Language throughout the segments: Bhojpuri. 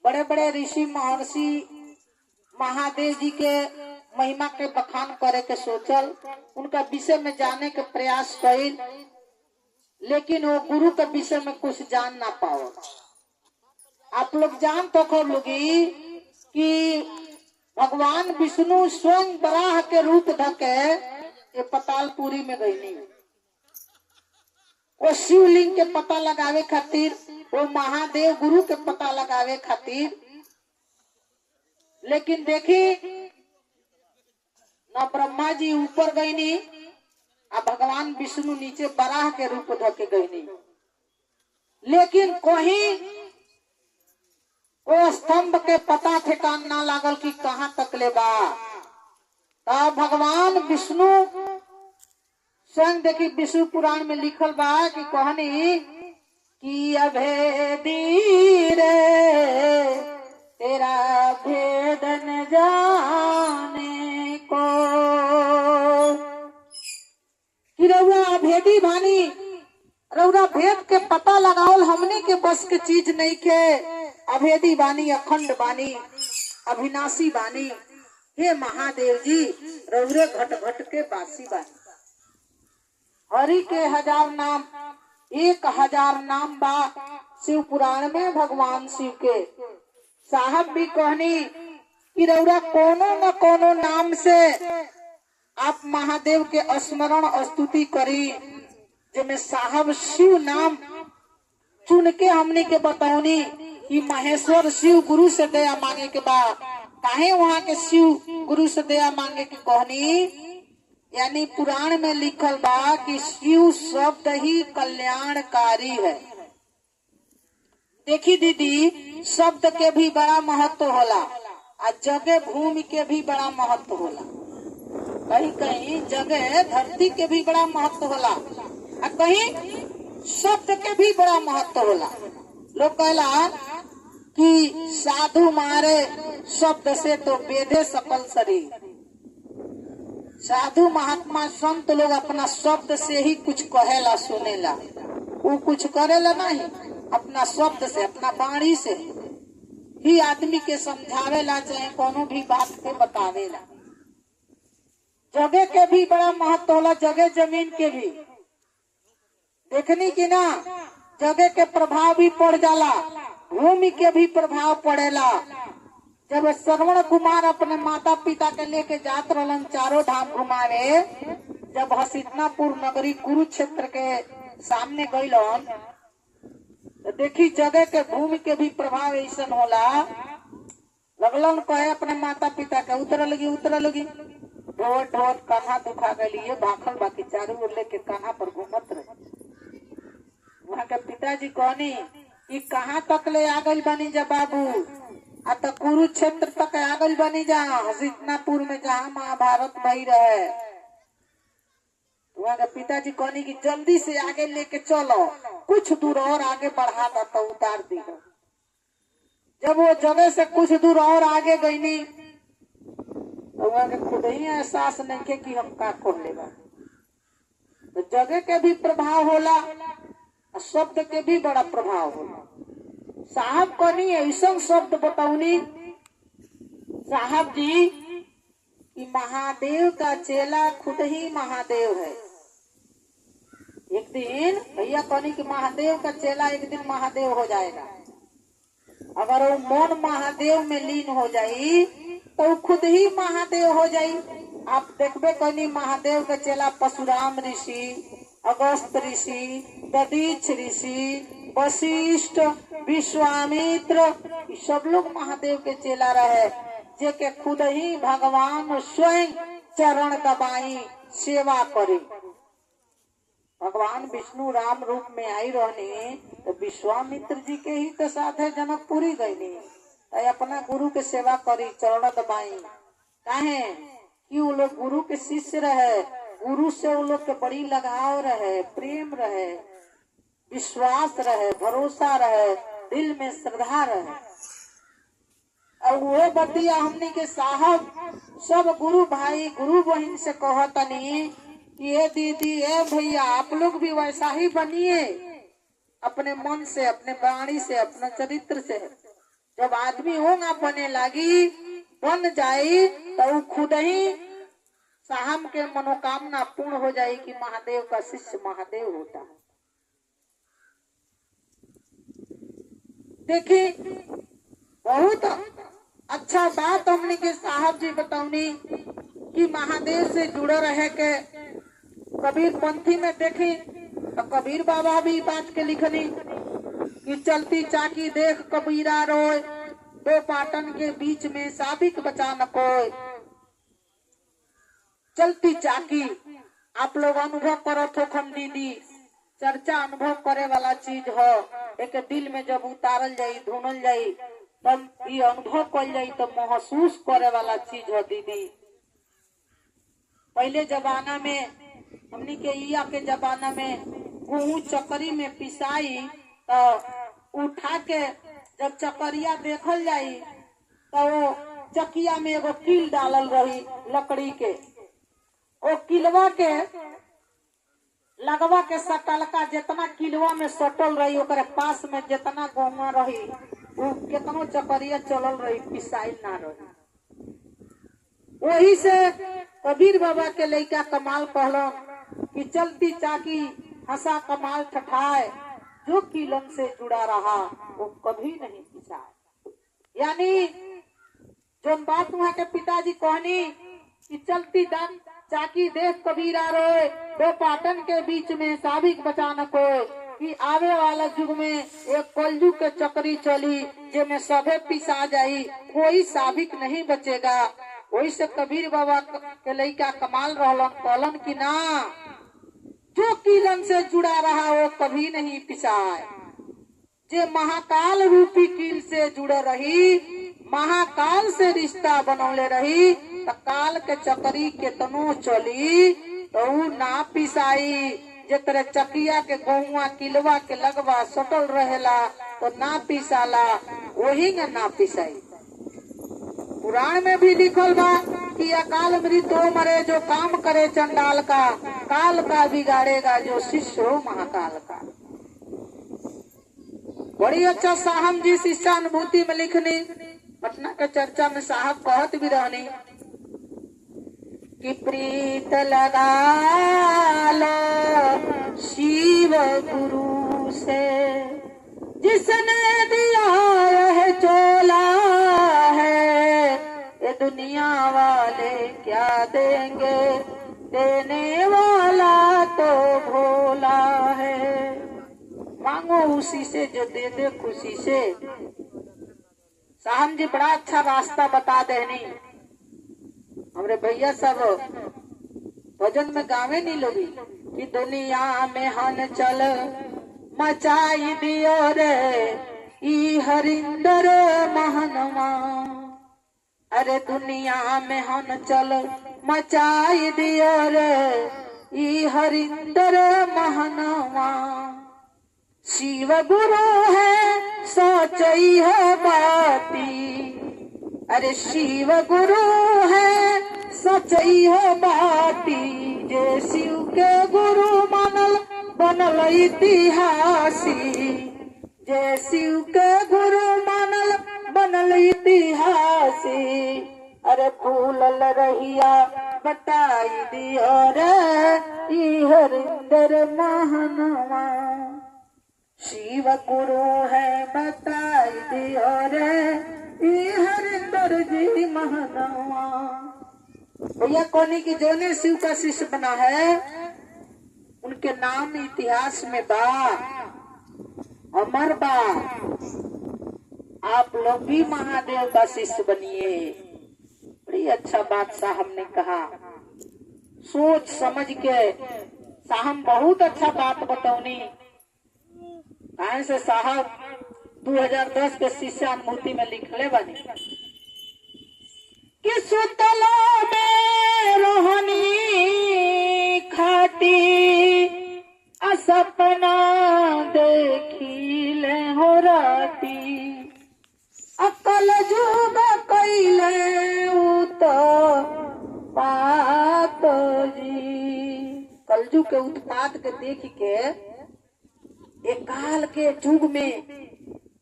बड़े बड़े ऋषि महर्षि महादेव जी के महिमा के बखान करे के सोचल, उनका विषय में जाने के प्रयास कइल, लेकिन वो गुरु के विषय में कुछ जान ना पाओ। आप लोग जान तो कर लोगी कि भगवान विष्णु स्वयं बराह के रूप धके ये पतालपुरी में गई। वो शिवलिंग के पता लगावे खातिर, वो महादेव गुरु के पता लगावे खातिर, लेकिन देखी न ब्रह्मा जी ऊपर गईनी और भगवान विष्णु नीचे बराह के रूप धके गईनी। लेकिन कहीं वो स्तंभ के पता ठिकान ना लागल कि कहाँ तक ले बा। तब भगवान विष्णु स्वयं देखी विष्णु पुराण में लिखल बा कि कहनी कि अभेदी रे तेरा भेद न जाने को, कि रउआ अभेदी बानी, रउआ भेद के पता लगावल हमने के बस के चीज नहीं के। अभेदी बानी, अखंड बानी, अविनाशी बानी। हे महादेव जी रउरे घट घट के बासी बानी। हरि के 1000 नाम, 1000 नाम बा शिव पुराण में भगवान शिव के। साहब भी कहनी कि रउरा कोनो न कोनो नाम से आप महादेव के स्मरण स्तुति करी, जिसमें साहब शिव नाम चुन के हमने के बताऊनी कि महेश्वर शिव गुरु से दया मांगे के बाद काहे वहाँ के शिव गुरु से दया मांगे के कहनी, यानी पुराण में लिखल बा कि शिव शब्द ही कल्याणकारी है। देखी दीदी, शब्द के भी बड़ा महत्व होला और जगह भूमि के भी बड़ा महत्व होला। कहीं कहीं जगह धरती के भी बड़ा महत्व होला और कहीं शब्द के भी बड़ा महत्व होला। लोग कहला कि साधु मारे शब्द से तो बेधे सकल शरीर। साधु महात्मा संत लोग अपना शब्द से ही कुछ कहेला सुनेला, वो कुछ करेला नहीं, अपना शब्द से, अपना वाणी से ही आदमी के समझावेला, चाहे कोनो भी बात के बतावेला। जगह के भी बड़ा महत्व होला, जगह जमीन के भी। देखनी कि ना, जगह के प्रभाव भी पड़ जाला, भूमि के भी प्रभाव पड़ेला। जब श्रवण कुमार अपने माता पिता के लेके जात रहलन चारों धाम घुमावे, जब हसीनापुर नगरी कुरुक्षेत्र के सामने गईलन, तो देखी जगह के भूमि के भी प्रभाव ऐसा होला। लगलन कहे अपने माता पिता के, उतर लगी ढोट ढोट कान्हा दुखा गई, भाखल बाकी चारों ओर लेके कान्हा पर घूमत रहे। वहाँ के पिताजी कहनी कि कहाँ तक ले आ गई बनी जा बाबू, आ तो कुरुक्षेत्र तक आ गई बनी जा, हसीनापुर में जहाँ महाभारत भई रहे। वहाँ के पिताजी कहनी कि जल्दी से आगे लेके चलो, कुछ दूर और आगे बढ़ा दो तो उतार दी। जब वो जगह से कुछ दूर और आगे गई नी, तो वहाँ के खुद ही एहसास नहीं के कि हम का कर लेगा। तो जगह के भी प्रभाव होला, शब्द के भी बड़ा प्रभाव होला। साहब कहनी ऐसा शब्द बताऊनी साहब जी कि महादेव का चेला खुद ही महादेव है। एक दिन भैया कहनी कि महादेव का चेला एक दिन महादेव हो जाएगा। अगर वो मन महादेव में लीन हो जाई तो वो खुद ही महादेव हो जाई। आप देखबे कहनी महादेव का चेला परशुराम ऋषि, अगस्त ऋषि, दधीच ऋषि, वशिष्ठ, विश्वामित्र, सब लोग महादेव के चेला रहे, जे के खुद ही भगवान स्वयं चरण दबाई सेवा करे। भगवान विष्णु राम रूप में आई रहनी तो विश्वामित्र जी के ही तो साथे जनकपुरी गईनी, अपना गुरु के सेवा करी, चरण दबाई। काहे कि वो लोग गुरु के शिष्य रहे, गुरु से वो लोग के बड़ी लगाव रहे, प्रेम रहे, विश्वास रहे, भरोसा रहे, दिल में श्रद्धा रहे। और वो बतिया हमने के साहब सब गुरु भाई गुरु बहन से कहतनी, ये दीदी, ये भैया, आप लोग भी वैसा ही बनिए, अपने मन से, अपने वाणी से, अपने चरित्र से। जब आदमी होगा बने लगी, बन जाई, तो वो खुद ही साहब के मनोकामना पूर्ण हो जाए कि महादेव का शिष्य महादेव होता है। देखिए, बहुत अच्छा बात हमने के साहब जी बताऊनी कि महादेव से जुड़े रहे के। कबीर पंथी में देखी तो कबीर बाबा भी बात के लिखनी कि चलती चाकी देख कबीरा रोय, दो पाटन के बीच में साबिक बचा न कोई। चलती चाकी आप लोग अनुभव करो थो हम दीदी, चर्चा अनुभव करे वाला चीज हो। एक दिल में जब उतारल जाई, धुनल जाई, तब ये अनुभव कर जाई, तो महसूस करे वाला चीज हो दीदी। पहले जमाना में हमनी के इया के जमाना में गेहूं चक्करी में पिसाई, तो उठा के जब चक्करिया देखल जाई तो वो चकिया में एगो कील डालल रही लकड़ी के। वो किलवा के लगवा के सटलका जितना किलवा में सटल रही, ओकरे पास में जितना गौवा रही, वो कितनो चक्करिया चलल रही, पिसाई ना रही। वही से कबीर बाबा के लइका कमाल कहलो कि चलती चाकी हंसा कमाल ठठाए, जो किलन से जुड़ा रहा वो कभी नहीं पिसाए। यानी जो बात वहां के पिताजी कहनी कि चलती चाकी देख कबीरा रोए, दो पाटन के बीच में साबिक बचा न कोई। कि आवे वाला युग में एक कलयुग के चक्री चली, जिसमें सभे पिसा जाई, कोई साबिक नहीं बचेगा। वही से कबीर बाबा के लइका कमाल रहलन, कहलन कि ना, जो किलन से जुड़ा रहा वो कभी नहीं पिसाए। जे महाकाल रूपी कील से जुड़े रही, महाकाल से रिश्ता बनौले रही, तो काल के चक्री केतनो चली तो ना पिसाई। जितरे चकिया के गहुआ किलवा के लगवा सटल रहेला तो ना पिसाला, वही ना पिसाई। पुराण में भी लिखल बा कि अकाल मृत्यु मरे जो काम करे चंडाल का, काल का बिगाड़ेगा जो शिष्य हो महाकाल का। बड़ी अच्छा साहब जी शिष्यानुभूति में लिखनी। पटना के चर्चा में साहब कहत भी रहनी कि प्रीत लगा लो शिव गुरु से, जिसने दिया है चोला है, ये दुनिया वाले क्या देंगे, देने वाला तो भोला है। मांगो उसी से जो दे दे खुशी से। साहब जी बड़ा अच्छा रास्ता बता देनी। हमरे भैया सब भजन में गावे नहीं लोगी कि दुनिया में हन चल मचाई दियो रे ई हरिंदर महनवा। अरे दुनिया में हन चल मचाई दियो रे ई हरिंदर महनवा। शिव गुरु है सोचई है बाती, अरे शिव गुरु है सचई है बाती। जे शिव के गुरु मानल बनल इतिहासी, जे शिव के गुरु मानल बनल इतिहासी। अरे भूलल रहिया बताई दियो रे ई हरिंदर महनवा। शिव गुरु है बताई दियो रे ई हरिंदर जी महनवा। भैया कोनी की जो ने शिव का शिष्य बना है, उनके नाम इतिहास में बा, अमर बा। आप लोग भी महादेव का शिष्य बनिए। बड़ी अच्छा बात साहब ने कहा, सोच समझ के। साहब बहुत अच्छा बात बतौनी। कहा से साहब 2010 के शिष्यानुभूति में लिखले बनी कि सुतला में रोहनी खाटी, असपना देखी ले हो राती। अकल जुग कैले उत पात जी। कलजू के उत्पात के देख के एक काल के युग में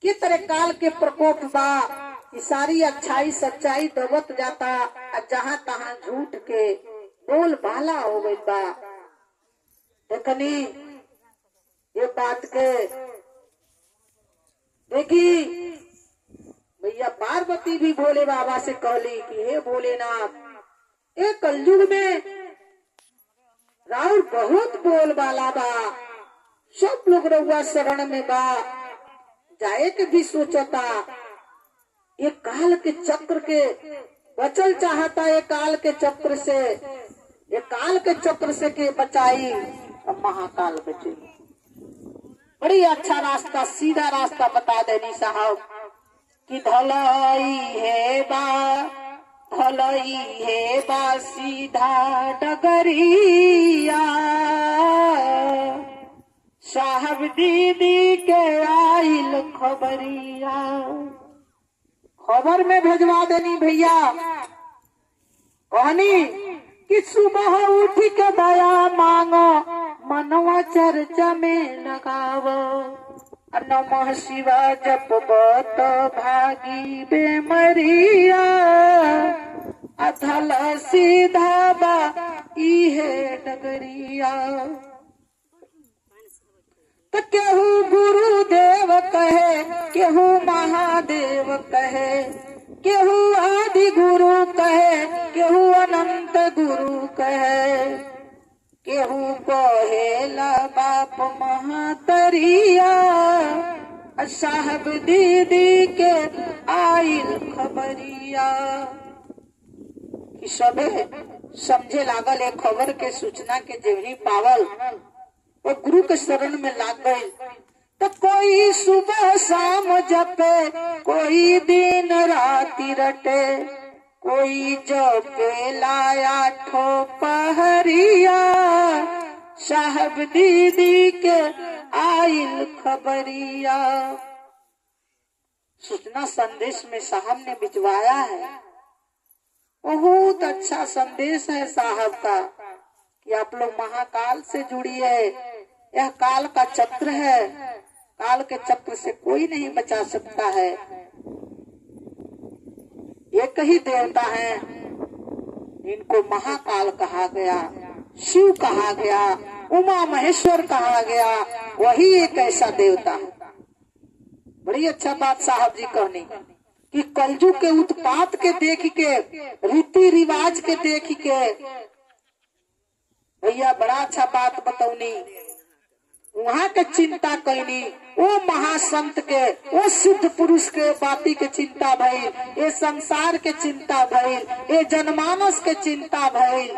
किस तरह काल के प्रकोप बा, सारी अच्छाई सच्चाई दबत जाता, जहां तहां झूठ के बोल बाला हो गई बा। देखनी ये बात के देखी भैया पार्वती भी भोले बाबा से कहली कि हे भोलेनाथ, एक कलयुग में राउर बहुत बोल बाला बा, सब लोग रउआ शरण में बा, जाए के भी सोचता, ये काल के चक्र के बचल चाहता, ये काल के चक्र से, ये काल के चक्र से के बचाई, अब महाकाल बचे। बड़ी अच्छा रास्ता, सीधा रास्ता बता देनी साहब कि धलाई है बा सीधा डगरिया, साहब दीदी के आइल खबरिया। खबर में भेजवा देनी भैया, कहनी कि सुबह उठ के दया मांगो, मनवा चर्चा में लगावो, नमः शिवाय जप बत भागी बेमरिया, अधल सीधा बा इहे डगरिया। तो केहू गुरुदेव कहे, केहू महादेव कहे, केहू आदि गुरु कहे, केहू अनंत गुरु कहे, केहू कहेला बाप महातरिया, साहब दीदी के आइल खबरिया। कि सबे समझे लागल एक खबर के सूचना के जेवनी पावल, वो गुरु के शरण में लाग गई। तो कोई सुबह शाम जपे, कोई दिन राति रटे, कोई जपे लाया ठो पहरिया, साहब दीदी के आइल खबरिया। सूचना संदेश में साहब ने भिजवाया है, बहुत अच्छा संदेश है साहब का कि आप लोग महाकाल से जुड़िए। यह काल का चक्र है, काल के चक्र से कोई नहीं बचा सकता है। एक ही देवता है, इनको महाकाल कहा गया, शिव कहा गया, उमा महेश्वर कहा गया, वही एक ऐसा देवता है। बड़ी अच्छा बात साहब जी कहनी कि कलयुग के उत्पात के देख के, रीति रिवाज के देख के भैया बड़ा अच्छा बात बतौनी, वहाँ के चिंता कैनी, वो महासंत के, वो सिद्ध पुरुष के बाती के चिंता भइल, ये संसार के चिंता भइल, ये जनमानस के चिंता भइल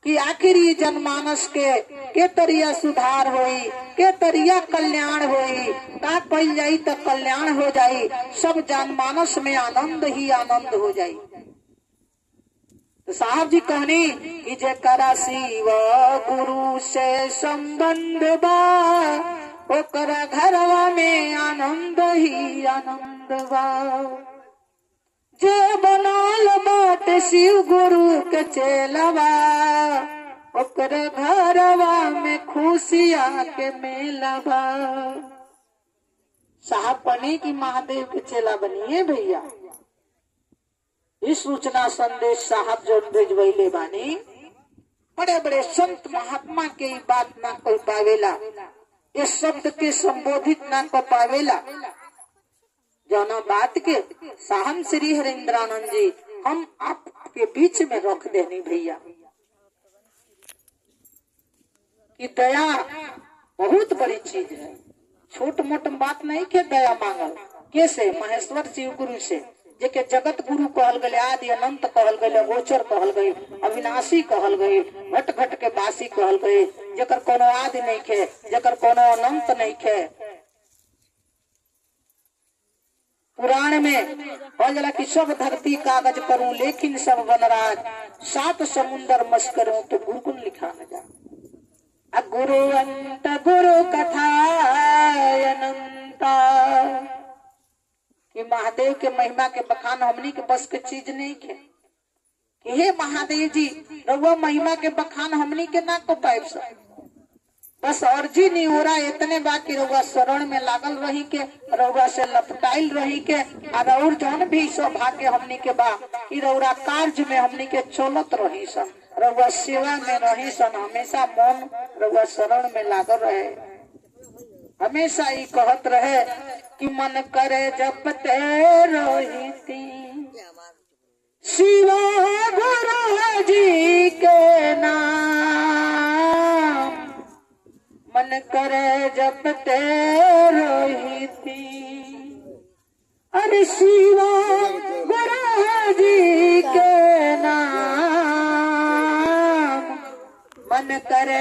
कि आखिर ये जनमानस के तरिया सुधार होई, के तरिया कल्याण होई, का कल जाई तो कल्याण हो जाई, सब जनमानस में आनंद ही आनंद हो जाई। तो साहब जी कहनी कि जेकरा शिव गुरु से संबंध बा, ओकरा घरवा में आनंद ही आनंद बा। जे बनाल बाट शिव गुरु के चेलवा, ओकरा घरवा में खुशिया के मेलवा। साहब बनी कि महादेव के चेला बनिए भैया। इस सूचना संदेश साहब जो भेजवैले बानी, बड़े बड़े संत महात्मा के बात ना कर पावेला, ये शब्द के संबोधित ना कर पावेला। जौना बात के साहब श्री हरेंद्रानंद जी हम आपके बीच में रख देनी भैया कि दया बहुत बड़ी चीज है, छोट मोट बात नहीं के दया मांगल। कैसे? महेश्वर शिव गुरु से, जेके जगत गुरु कहल गए, आदि अनंत कहल गए, गोचर कहल गए, अविनाशी कहल गए, घट घट के बासी कहल गए, जकर कोनो आदि नहीं खे, जकर कोनो अनंत नहीं खे। पुराण में कहल जाला कि सब धरती कागज करूं लेकिन सब वनराज, सात समुंदर मस करूं तो गुरुकुल लिखा न जा। गुरु अंत गुरु कथा अनंता, कि महादेव के महिमा के बखान हमनी के बस के चीज नहीं है कि हे महादेव जी रउआ महिमा के बखान हमनी के ना को पाइब सब। बस अर्जी नहीं हो रहा, इतने बाकी रउआ शरण में लागल रही के, रउआ से लपटाइल रही के, और जौन भी सौभाग्य हमनी के बा कि रउरा कार्य में हमनी के चलत रही सन, रउआ सेवा में रही सन, हमेशा मन रउआ शरण में लागल रहे। हमेशा ही कहत रहे कि मन करे जपते रही शिवा गुरु जी के नाम, मन करे जपते रही अरे शिवा गुरु जी के नाम, मन करे